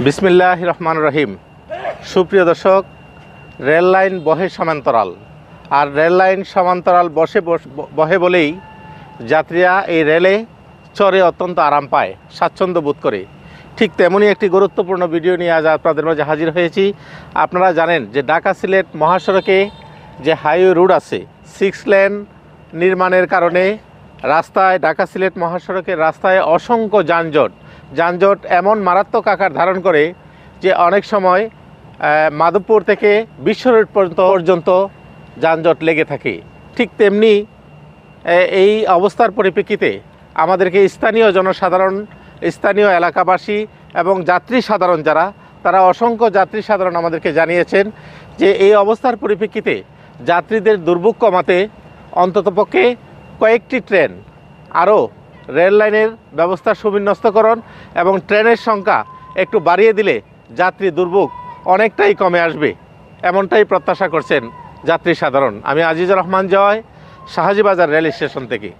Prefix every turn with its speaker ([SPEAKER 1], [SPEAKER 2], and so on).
[SPEAKER 1] বিসমিল্লাহির রহমানির রহিম। সুপ্রিয় দর্শক, রেল লাইন বহে সমান্তরাল, আর রেল লাইন সমান্তরাল বহে বলেই যাত্রীরা এই রেলে চড়ে অত্যন্ত আরাম পায়, স্বাচ্ছন্দ্য বোধ করে। ঠিক তেমনই একটি গুরুত্বপূর্ণ ভিডিও নিয়ে আজ আপনাদের মাঝে হাজির হয়েছি। আপনারা জানেন যে ঢাকা সিলেট মহাসড়কে যে হাইওয়ে রোড আছে, 6 লেন নির্মাণের কারণে রাস্তায়, ঢাকা সিলেট মহাসড়কের রাস্তায় অসংখ্য যানজট এমন মারাত্মক আকার ধারণ করে যে অনেক সময় মাধবপুর থেকে বিশ্ব রোড পর্যন্ত যানজট লেগে থাকে। ঠিক তেমনি এই অবস্থার পরিপ্রেক্ষিতে আমাদেরকে স্থানীয় জনসাধারণ, স্থানীয় এলাকাবাসী এবং যাত্রী সাধারণ তারা অসংখ্য যাত্রী সাধারণ আমাদেরকে জানিয়েছেন যে এই অবস্থার পরিপ্রেক্ষিতে যাত্রীদের দুর্ভোগ কমাতে অন্ততপক্ষে কয়েকটি ট্রেন, আরও রেল লাইনের ব্যবস্থা সুবিন্যস্তকরণ এবং ট্রেনের সংখ্যা একটু বাড়িয়ে দিলে যাত্রী দুর্ভোগ অনেকটাই কমে আসবে, এমনটাই প্রত্যাশা করছেন যাত্রী সাধারণ। আমি আজিজুর রহমান জয়, শাহাজি বাজার রেল স্টেশন থেকে।